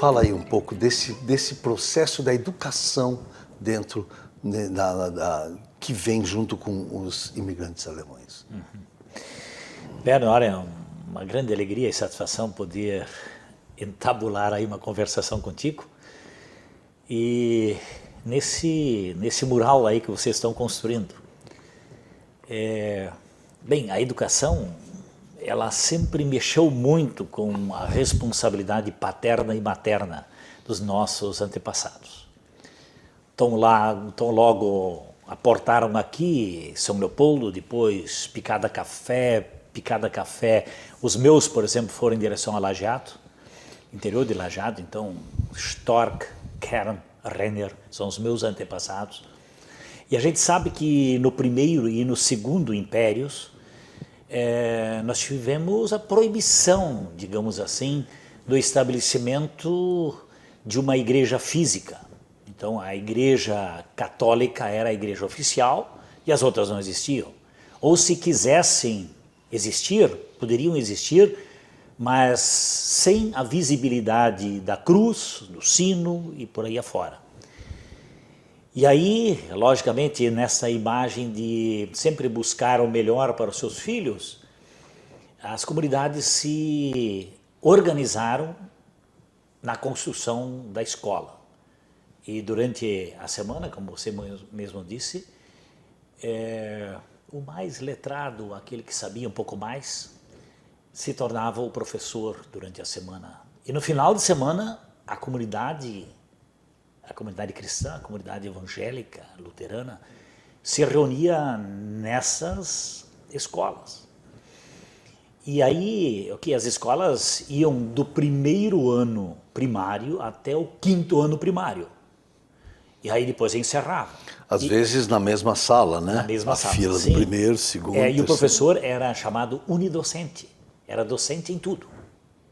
fala aí um pouco desse processo da educação dentro, né, que vem junto com os imigrantes alemães. Berno, olha, é uma grande alegria e satisfação poder entabular aí uma conversação contigo. E nesse mural aí que vocês estão construindo, bem, a educação, ela sempre mexeu muito com a responsabilidade paterna e materna dos nossos antepassados. Então logo aportaram aqui São Leopoldo, depois Picada Café, os meus, por exemplo, foram em direção a Lajeado, interior de Lajeado, então Stork, Kern, Renner, são os meus antepassados. E a gente sabe que no primeiro e no segundo impérios, nós tivemos a proibição, digamos assim, do estabelecimento de uma igreja física. Então a igreja católica era a igreja oficial e as outras não existiam. Ou se quisessem existir, poderiam existir, mas sem a visibilidade da cruz, do sino e por aí afora. E aí, logicamente, nessa imagem de sempre buscar o melhor para os seus filhos, as comunidades se organizaram na construção da escola. E durante a semana, como você mesmo disse, o mais letrado, aquele que sabia um pouco mais, se tornava o professor durante a semana. E no final de semana, a comunidade cristã, a comunidade evangélica, luterana, se reunia nessas escolas. E aí, as escolas iam do primeiro ano primário até o quinto ano primário. E aí depois encerrava. Às vezes na mesma sala, né? Na mesma sala, fila sim. do primeiro, segundo, E o terceiro. professor era chamado unidocente. Era docente em tudo,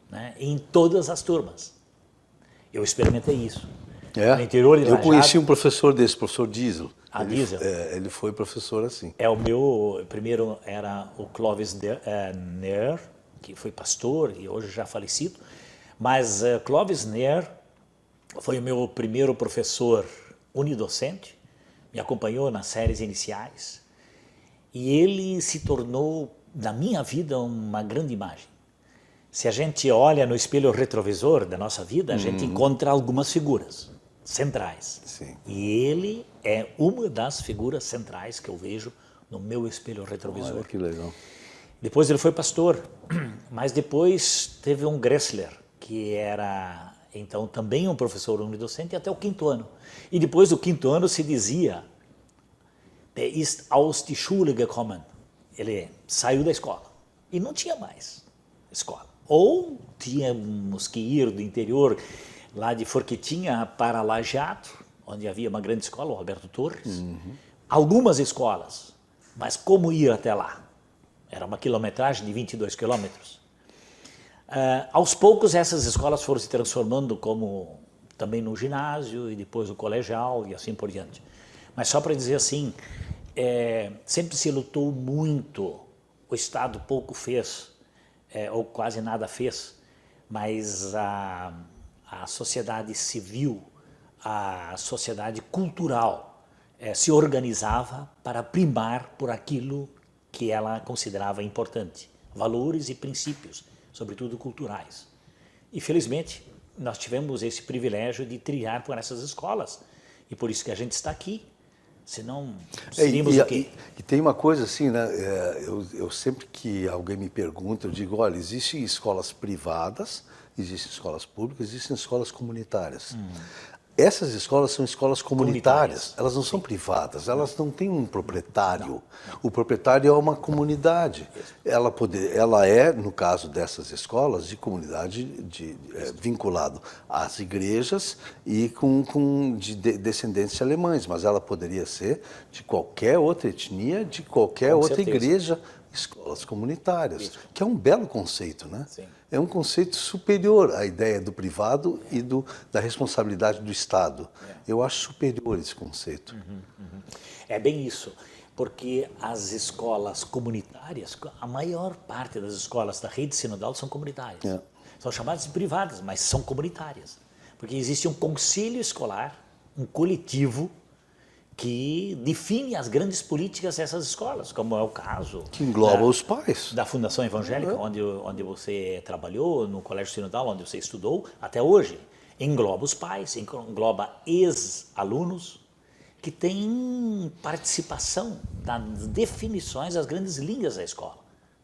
né? Em todas as turmas. Eu experimentei isso. No interior de Eu Lajeado, conheci um professor desse, professor Diesel. Diesel. Ele foi professor assim. O meu primeiro era o Clovis Neer, que foi pastor e hoje já falecido. Mas Clovis Neer foi o meu primeiro professor unidocente, me acompanhou nas séries iniciais. E ele se tornou, na minha vida, uma grande imagem. Se a gente olha no espelho retrovisor da nossa vida, a gente encontra algumas figuras centrais. Sim. E ele é uma das figuras centrais que eu vejo no meu espelho retrovisor. Olha que legal. Depois ele foi pastor, mas depois teve um Gressler, que era então também um professor unidocente até o quinto ano. E depois do quinto ano se dizia, der ist aus die Schule gekommen. Ele saiu da escola e não tinha mais escola. Ou tínhamos que ir do interior, lá de Forquitinha para Lajeado, onde havia uma grande escola, o Alberto Torres. Algumas escolas, mas como ir até lá? Era uma quilometragem de 22 quilômetros. Aos poucos essas escolas foram se transformando como também no ginásio e depois no colegial e assim por diante. Mas só para dizer assim, sempre se lutou muito, o Estado pouco fez, ou quase nada fez, mas a sociedade civil, a sociedade cultural se organizava para primar por aquilo que ela considerava importante, valores e princípios, sobretudo culturais. E felizmente nós tivemos esse privilégio de trilhar por essas escolas e por isso que a gente está aqui. Senão seríamos o quê? E tem uma coisa assim, né? Eu sempre que alguém me pergunta, eu digo, olha, existem escolas privadas, existem escolas públicas, existem escolas comunitárias. Essas escolas são escolas comunitárias, elas não são privadas, elas não têm um proprietário. Não. O proprietário é uma comunidade. Ela é, no caso dessas escolas, de comunidade vinculado às igrejas e de descendentes alemães, mas ela poderia ser de qualquer outra etnia, de qualquer outra igreja, escolas comunitárias, que é um belo conceito, né? Sim. É um conceito superior à ideia do privado e da responsabilidade do Estado. Eu acho superior esse conceito. É bem isso, porque as escolas comunitárias, a maior parte das escolas da rede sinodal são comunitárias. São chamadas de privadas, mas são comunitárias. Porque existe um conselho escolar, um coletivo, que define as grandes políticas dessas escolas, como é o caso Que engloba os pais. da Fundação Evangélica, onde você trabalhou, no Colégio Sinodal, onde você estudou, até hoje. Engloba os pais, engloba ex-alunos, que têm participação nas definições das grandes linhas da escola,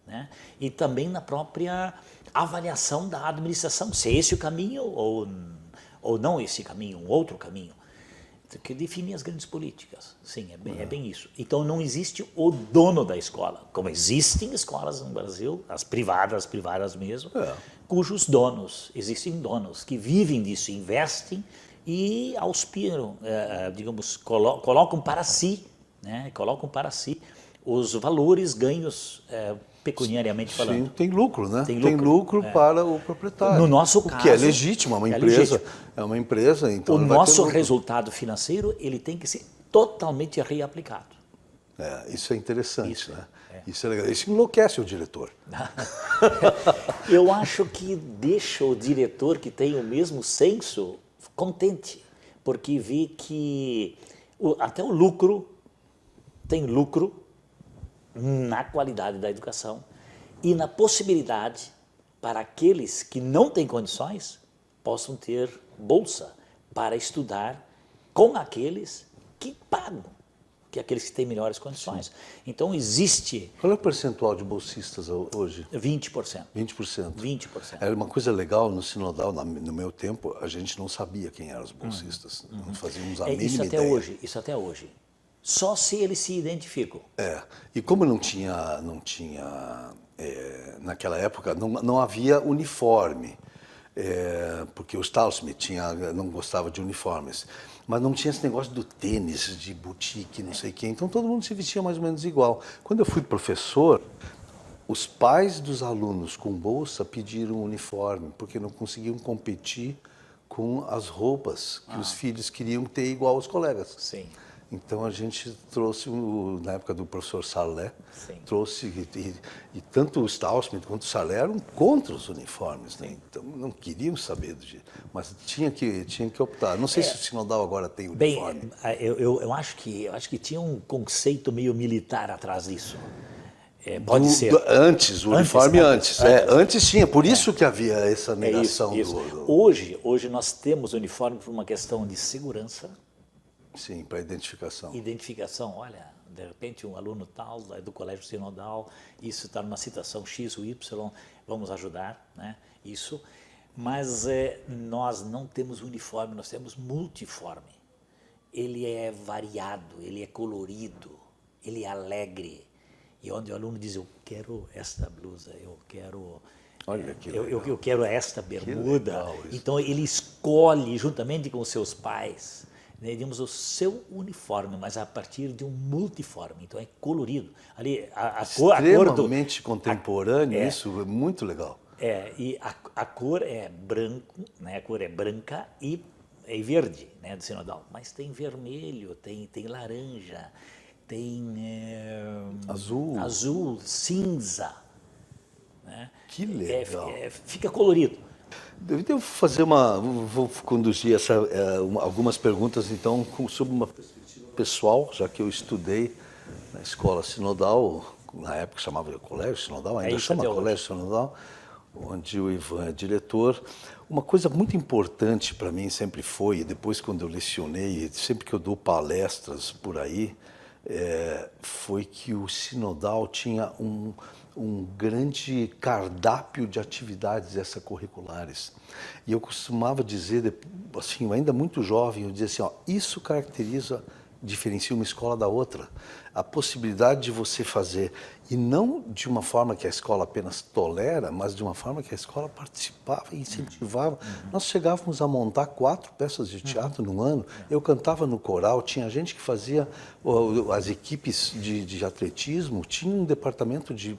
né? E também na própria avaliação da administração, se é esse o caminho ou não esse caminho, um outro caminho, que define as grandes políticas. Sim, é bem isso. Então não existe o dono da escola, como existem escolas no Brasil, as privadas mesmo, cujos donos, existem donos que vivem disso, investem e auspiram, digamos, colocam para si, né? Colocam para si os valores ganhos pecuniariamente falando. Sim, tem lucro, né? Tem Tem lucro lucro, para o proprietário. No nosso o caso, que é legítimo, é uma empresa. legítimo. É uma empresa, então O ele vai ter nosso lucro. resultado financeiro, ele tem que ser totalmente reaplicado. Isso é interessante, né? é. Isso é legal. Isso enlouquece o diretor. Eu acho que deixa o diretor que tem o mesmo senso contente, porque vê que até o lucro tem lucro na qualidade da educação e na possibilidade para aqueles que não têm condições possam ter bolsa para estudar com aqueles que pagam, que aqueles que têm melhores condições. Então existe Qual é o percentual de bolsistas hoje? 20%. 20%. 20%. Era uma coisa legal no Sinodal, no meu tempo, a gente não sabia quem eram os bolsistas. Não fazíamos a mínima Isso até ideia. hoje, isso até hoje. Só se eles se identificam. E como não tinha naquela época, não havia uniforme, porque o Stahlsmith não gostava de uniformes, mas não tinha esse negócio do tênis, de boutique, não sei o quê, então todo mundo se vestia mais ou menos igual. Quando eu fui professor, os pais dos alunos com bolsa pediram uniforme, porque não conseguiam competir com as roupas que os filhos queriam ter igual aos colegas. Sim. Então a gente trouxe, na época do professor Salé, Sim. trouxe, e tanto o Stahlsmith quanto o Salé eram contra os uniformes, né? Então não queriam saber do jeito, mas tinha que optar. Não sei se o Sinodal agora tem uniforme. Bem, eu acho que tinha um conceito meio militar atrás disso. Pode ser. Antes, o uniforme antes. Antes tinha, por isso que havia essa negação isso. do... Hoje nós temos uniforme por uma questão de segurança. Sim, para identificação. Identificação, olha, de repente um aluno tal, do Colégio Sinodal, isso está numa situação X ou Y, vamos ajudar, né? Isso. Mas nós não temos uniforme, nós temos multiforme. Ele é variado, ele é colorido, ele é alegre. E onde o aluno diz, eu quero esta blusa, eu quero... Olha que eu quero esta bermuda. legal isso. Então ele escolhe, juntamente com os seus pais, né, digamos, o seu uniforme, mas a partir de um multiforme, então é colorido. Ali, a cor do... Extremamente contemporâneo, isso é muito legal. E a cor é branco, né, a cor é branca e verde, né, do Sinodal, mas tem vermelho, tem laranja, tem azul, cinza. Né? Que legal. Fica colorido. Eu devo vou conduzir algumas perguntas, então, sobre uma perspectiva pessoal, já que eu estudei na escola Sinodal, na época chamava Colégio Sinodal, ainda chama Colégio Sinodal, onde o Ivan é diretor. Uma coisa muito importante para mim sempre foi, e depois quando eu lecionei, sempre que eu dou palestras por aí, foi que o Sinodal tinha um grande cardápio de atividades extracurriculares. E eu costumava dizer, assim, ainda muito jovem, eu dizia assim, isso diferencia uma escola da outra. A possibilidade de você fazer, e não de uma forma que a escola apenas tolera, mas de uma forma que a escola participava e incentivava. Nós chegávamos a montar 4 peças de teatro no ano, eu cantava no coral, tinha gente que fazia, as equipes de atletismo, tinha um departamento de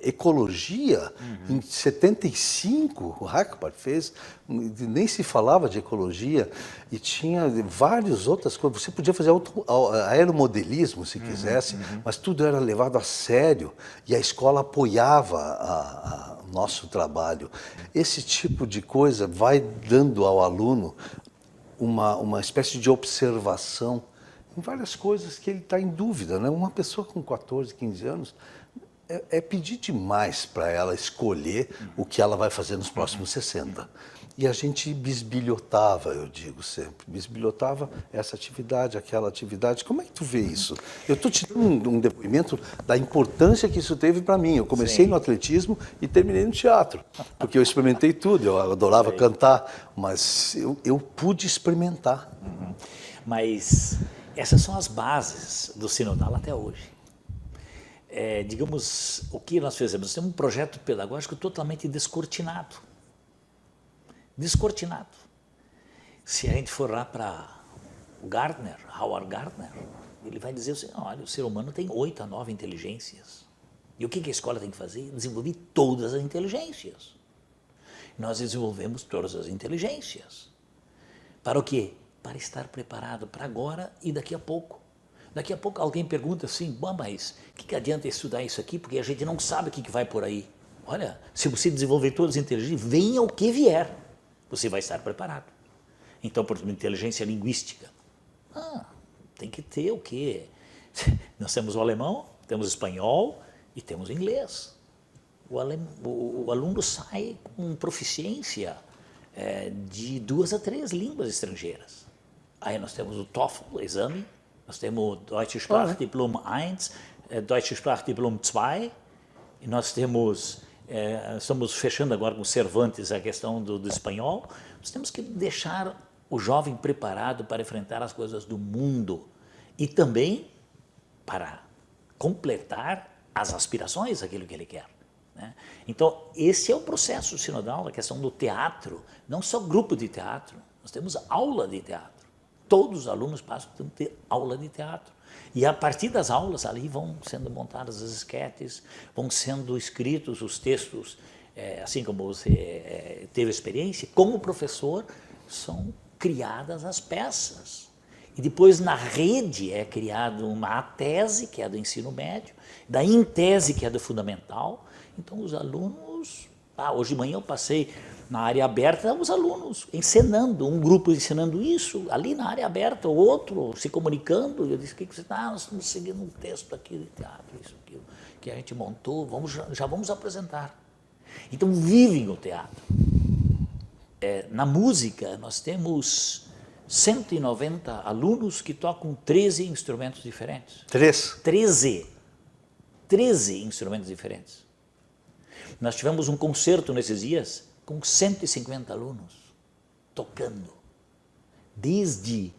ecologia, em 75, o Hackbart fez, nem se falava de ecologia, e tinha várias outras coisas. Você podia fazer aeromodelismo, se quisesse, mas tudo era levado a sério, e a escola apoiava o nosso trabalho. Esse tipo de coisa vai dando ao aluno uma espécie de observação em várias coisas que ele está em dúvida, né? Uma pessoa com 14, 15 anos é pedir demais para ela escolher o que ela vai fazer nos próximos 60. E a gente bisbilhotava, eu digo sempre, bisbilhotava essa atividade, aquela atividade. Como é que tu vê isso? Eu estou te dando um depoimento da importância que isso teve para mim. Eu comecei no atletismo e terminei no teatro, porque eu experimentei tudo. Eu adorava cantar, mas eu pude experimentar. Mas essas são as bases do Sinodal até hoje. Digamos, o que nós fizemos? Nós temos um projeto pedagógico totalmente descortinado. Descortinado. Se a gente for lá para Howard Gardner, ele vai dizer assim, olha, o ser humano tem 8 a 9 inteligências. E o que a escola tem que fazer? Desenvolver todas as inteligências. Nós desenvolvemos todas as inteligências. Para o quê? Para estar preparado para agora e daqui a pouco. Daqui a pouco alguém pergunta assim, bom, mas o que adianta estudar isso aqui? Porque a gente não sabe o que vai por aí. Olha, se você desenvolver todas as inteligências, venha o que vier, você vai estar preparado. Então, por exemplo, inteligência linguística. Tem que ter o quê? Nós temos o alemão, temos o espanhol e temos o inglês. O aluno sai com proficiência de 2 a 3 línguas estrangeiras. Aí nós temos o TOEFL, o exame, nós temos o Deutsche Sprachdiplom 1, Deutsche Sprachdiplom 2, e nós temos, estamos fechando agora com Cervantes a questão do espanhol. Nós temos que deixar o jovem preparado para enfrentar as coisas do mundo e também para completar as aspirações daquilo que ele quer. Né? Então, esse é o processo sinodal, a questão do teatro, não só grupo de teatro, nós temos aula de teatro. Todos os alunos passam a ter aula de teatro. E a partir das aulas ali vão sendo montadas as esquetes, vão sendo escritos os textos, assim como você teve experiência, como professor, são criadas as peças. E depois na rede é criada uma tese, que é do ensino médio, da intese, que é do fundamental. Então os alunos, hoje de manhã eu passei na área aberta, os alunos encenando, um grupo ensinando isso, ali na área aberta, o outro se comunicando. Eu disse, o que você está? Nós estamos seguindo um texto aqui de teatro, isso, aquilo, que a gente montou, já vamos apresentar. Então vivem o teatro. Na música, nós temos 190 alunos que tocam 13 instrumentos diferentes. 13 instrumentos diferentes. Nós tivemos um concerto nesses dias com 150 alunos tocando. Desde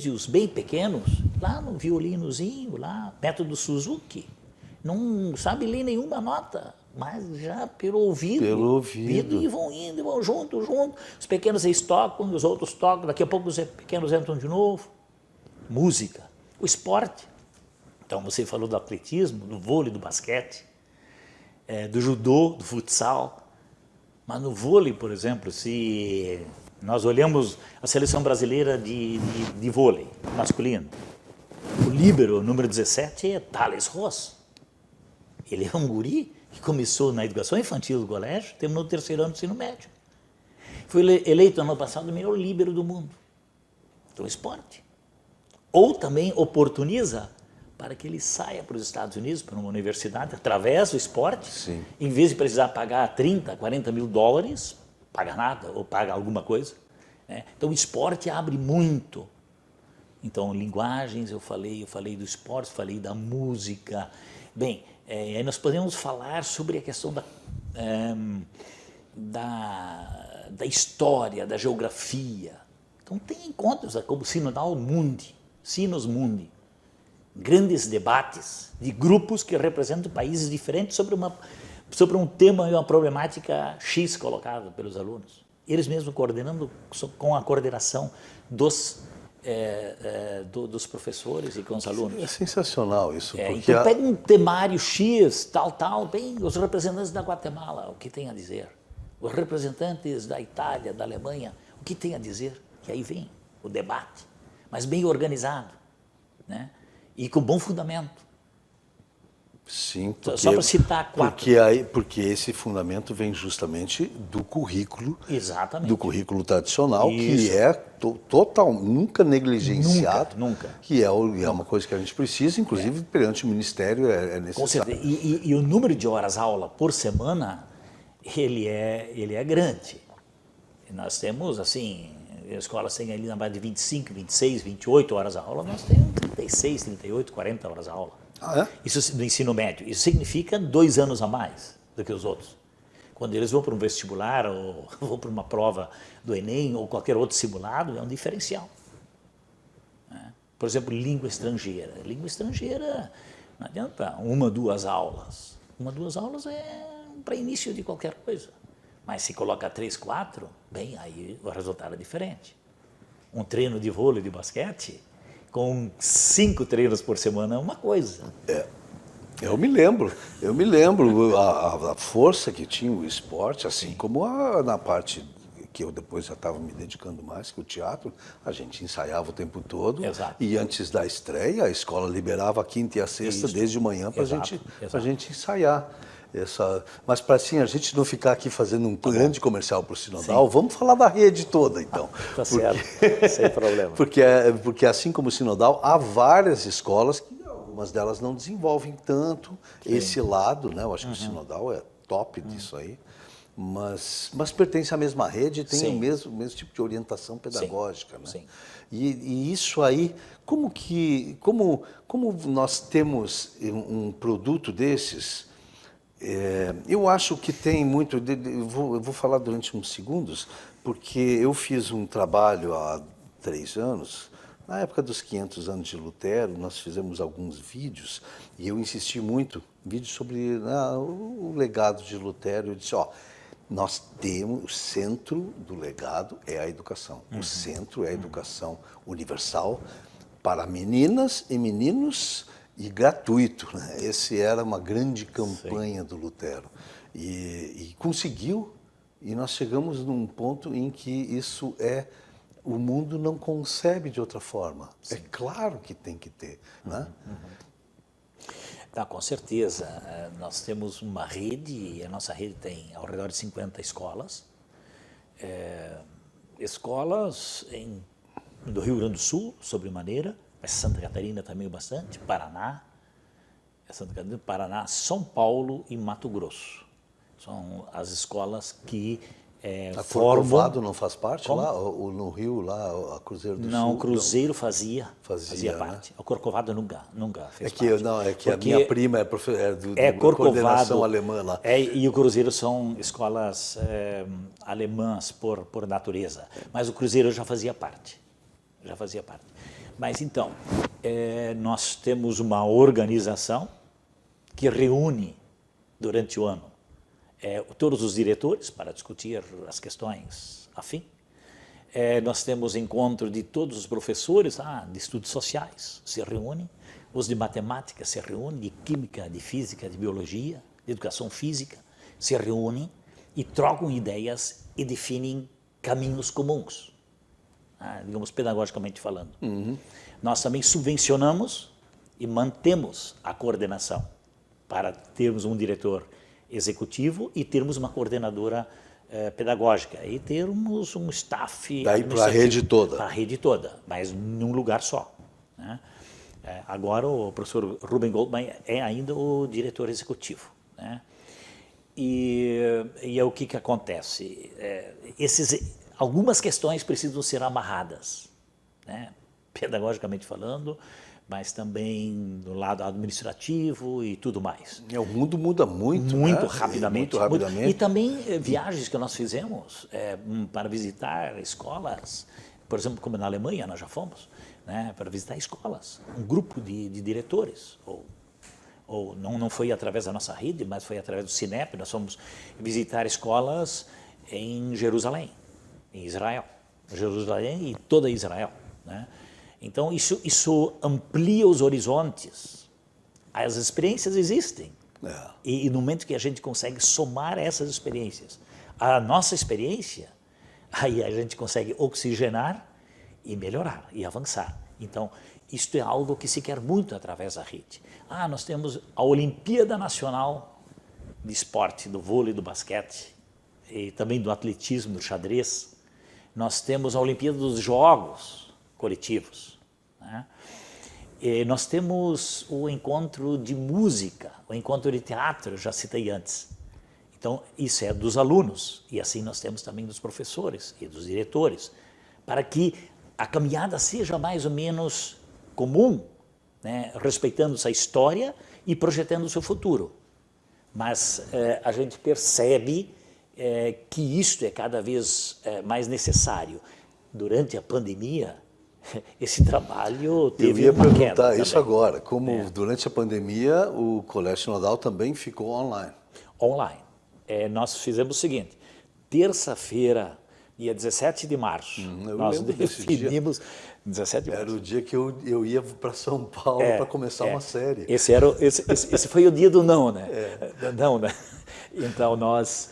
os bem pequenos, lá no violinozinho, lá, método Suzuki, não sabe ler nenhuma nota, mas já pelo ouvido. E vão indo, e vão junto. Os pequenos eles tocam, os outros tocam, daqui a pouco os pequenos entram de novo. Música, o esporte. Então você falou do atletismo, do vôlei, do basquete, do judô, do futsal. Mas no vôlei, por exemplo, se nós olhamos a seleção brasileira de vôlei masculino, o líbero, número 17, é Thales Ross. Ele é um guri que começou na educação infantil do colégio, terminou o 3º ano do ensino médio. Foi eleito ano passado o melhor líbero do mundo. Então, esporte. Ou também oportuniza para que ele saia para os Estados Unidos, para uma universidade, através do esporte, Sim. Em vez de precisar pagar 30, 40 mil dólares, paga nada ou paga alguma coisa. Né? Então, o esporte abre muito. Então, linguagens, eu falei do esporte, falei da música. Bem, aí nós podemos falar sobre a questão da história, da geografia. Então, tem encontros como Sinodal Mundi, Sinos Mundi. Grandes debates de grupos que representam países diferentes sobre um tema e uma problemática X colocada pelos alunos. Eles mesmos coordenando com a coordenação dos dos professores e com os alunos. É sensacional isso, porque Então pega um temário X, tal, bem, os representantes da Guatemala, o que tem a dizer? Os representantes da Itália, da Alemanha, o que tem a dizer? E aí vem o debate, mas bem organizado, né? E com bom fundamento. sim, Só para citar quatro. Porque esse fundamento vem justamente do currículo, Exatamente. do currículo tradicional, Isso. que é nunca negligenciado, Nunca. que é uma coisa que a gente precisa, inclusive perante o Ministério é Com necessário. certeza. E o número de horas-aula por semana, ele é grande. E nós temos, assim, as escolas têm ali na base de 25, 26, 28 horas-aula, nós temos 36, 38, 40 horas-aula. Ah, é? Isso do ensino médio. Isso significa 2 anos a mais do que os outros. Quando eles vão para um vestibular ou vão para uma prova do Enem ou qualquer outro simulado, é um diferencial. Por exemplo, língua estrangeira. Língua estrangeira, não adianta 1, 2 aulas. 1, 2 aulas é para início de qualquer coisa. Mas se coloca 3, 4, bem, aí o resultado é diferente. Um treino de vôlei, de basquete, com 5 treinos por semana é uma coisa. Eu me lembro a força que tinha o esporte, assim como na parte que eu depois já estava me dedicando mais, que o teatro, a gente ensaiava o tempo todo. Exato. E antes da estreia, a escola liberava a quinta e a sexta desde manhã para a gente ensaiar. Mas para assim, a gente não ficar aqui fazendo um grande comercial para o Sinodal, vamos falar da rede toda, então. Tá certo, sem problema. Porque assim como o Sinodal, há várias escolas que algumas delas não desenvolvem tanto esse lado, né? Eu acho que o Sinodal é top disso aí, mas pertence à mesma rede e tem o mesmo tipo de orientação pedagógica, né? Sim. E isso aí, como nós temos um produto desses? Eu acho que tem muito. Eu vou falar durante uns segundos, porque eu fiz um trabalho há 3 anos, na época dos 500 anos de Lutero, nós fizemos alguns vídeos, e eu insisti muito, vídeos sobre o legado de Lutero. Eu disse: nós temos, o centro do legado é a educação. O centro é a educação universal para meninas e meninos, e gratuito, né? Esse era uma grande campanha do Lutero. E conseguiu, e nós chegamos num ponto em que isso o mundo não concebe de outra forma. É claro que tem que ter, né? Tá, com certeza. Nós temos uma rede, e a nossa rede tem ao redor de 50 escolas. Escolas do Rio Grande do Sul, sobremaneira, mas Santa Catarina também bastante, Paraná, São Paulo e Mato Grosso. São as escolas que formam... Corcovado não faz parte Como? lá? No Rio, lá, a Cruzeiro do Sul? Não, o Cruzeiro fazia Fazia, parte. O Corcovado nunca fez parte. É que a minha prima é do coordenação alemã lá. E o Cruzeiro são escolas alemãs por natureza. Mas o Cruzeiro já fazia parte. Mas então, nós temos uma organização que reúne durante o ano todos os diretores para discutir as questões afim. Nós temos encontro de todos os professores de estudos sociais, se reúnem, os de matemática se reúnem, de química, de física, de biologia, de educação física, se reúnem e trocam ideias e definem caminhos comuns, digamos, pedagogicamente falando. Nós também subvencionamos e mantemos a coordenação para termos um diretor executivo e termos uma coordenadora pedagógica e termos um staff daí para a rede toda. Para a rede toda, mas num lugar só, né? Agora o professor Ruben Goldman é ainda o diretor executivo, né? E é o que acontece? Algumas questões precisam ser amarradas, né? Pedagogicamente falando, mas também do lado administrativo e tudo mais. O mundo muda muito, muito né? rapidamente. Muito rapidamente. E também viagens que nós fizemos para visitar escolas, por exemplo, como na Alemanha nós já fomos, né, para visitar escolas, um grupo de diretores, ou não foi através da nossa rede, mas foi através do Cinep, nós fomos visitar escolas em Jerusalém, em Israel. Jerusalém e toda Israel, né? Então, isso amplia os horizontes. As experiências existem. E no momento que a gente consegue somar essas experiências, a nossa experiência, aí a gente consegue oxigenar e melhorar e avançar. Então, isto é algo que se quer muito através da rede. Nós temos a Olimpíada Nacional de Esporte, do vôlei, do basquete, e também do atletismo, do xadrez. Nós temos a Olimpíada dos Jogos Coletivos, né? E nós temos o encontro de música, o encontro de teatro, eu já citei antes. Então, isso é dos alunos, e assim nós temos também dos professores e dos diretores, para que a caminhada seja mais ou menos comum, né, respeitando essa história e projetando o seu futuro. Mas a gente percebe que isto é cada vez mais necessário. Durante a pandemia, esse trabalho teve uma queda. Eu ia perguntar isso agora, como durante a pandemia o Colégio Sinodal também ficou online. Online. Nós fizemos o seguinte, terça-feira, dia 17 de março, nós definimos... 17 de março. Era o dia que eu ia para São Paulo para começar uma série. Esse foi o dia do não, né? Não, né? Então, nós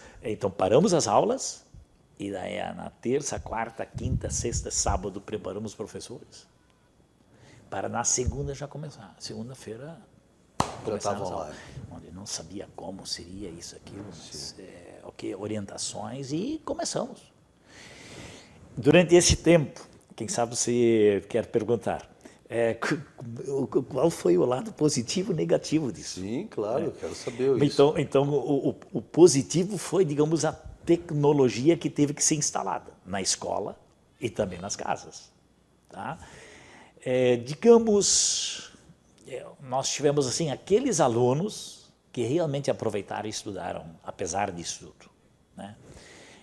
paramos as aulas e daí na terça, quarta, quinta, sexta, sábado preparamos os professores para na segunda já começar. Segunda-feira começamos as aulas. Onde não sabia como seria isso, aquilo, mas, orientações e começamos. Durante esse tempo, quem sabe você quer perguntar, qual foi o lado positivo e negativo disso? Sim, claro, eu quero saber isso. Então o positivo foi, digamos, a tecnologia que teve que ser instalada na escola e também nas casas. Tá? Nós tivemos assim, aqueles alunos que realmente aproveitaram e estudaram, apesar disso tudo. Né?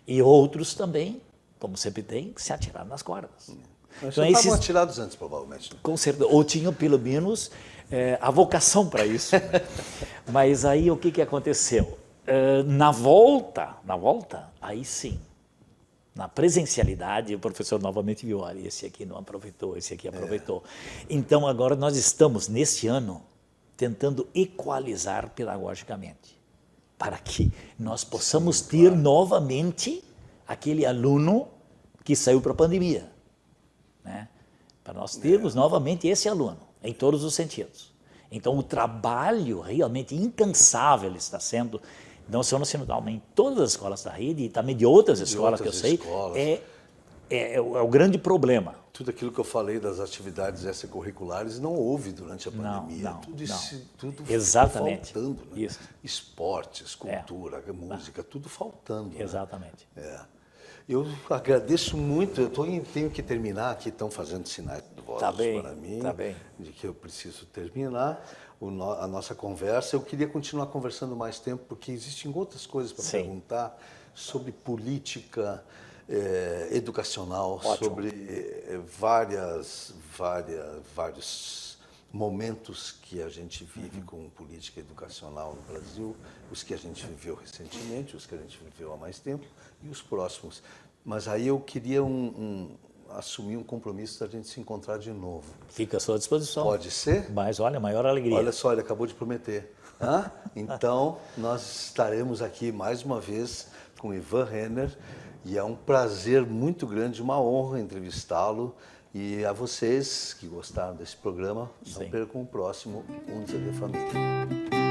E outros também, como sempre tem, se atiraram nas cordas. Mas então, estavam atirados antes, provavelmente. Né? Com certeza, ou tinham pelo menos a vocação para isso. Né? Mas aí o que aconteceu? Na volta, aí sim, na presencialidade, o professor novamente viu, olha, esse aqui não aproveitou, esse aqui aproveitou. Então agora nós estamos, neste ano, tentando equalizar pedagogicamente, para que nós possamos ter novamente aquele aluno que saiu para a pandemia. Né? Para nós termos novamente esse aluno, em todos os sentidos. Então, o trabalho realmente incansável está sendo, não só no Sinodal, mas em todas as escolas da rede e também de outras escolas que eu sei, é o grande problema. Tudo aquilo que eu falei das atividades extracurriculares não houve durante a pandemia. Tudo exatamente. Faltando. Né? Isso. Esportes, cultura, música, tudo faltando. Exatamente. Né? Eu agradeço muito, tenho que terminar aqui, estão fazendo sinais de voz para mim, de que eu preciso terminar a nossa conversa. Eu queria continuar conversando mais tempo, porque existem outras coisas para perguntar sobre política educacional, sobre vários momentos que a gente vive com política educacional no Brasil, os que a gente viveu recentemente, os que a gente viveu há mais tempo e os próximos. Mas aí eu queria assumir um compromisso da gente se encontrar de novo. Fica à sua disposição. Pode ser? Mas olha, maior alegria. Olha só, ele acabou de prometer. Então, nós estaremos aqui mais uma vez com Ivan Renner e é um prazer muito grande, uma honra entrevistá-lo. E a vocês que gostaram desse programa, não percam o próximo 11 de Família.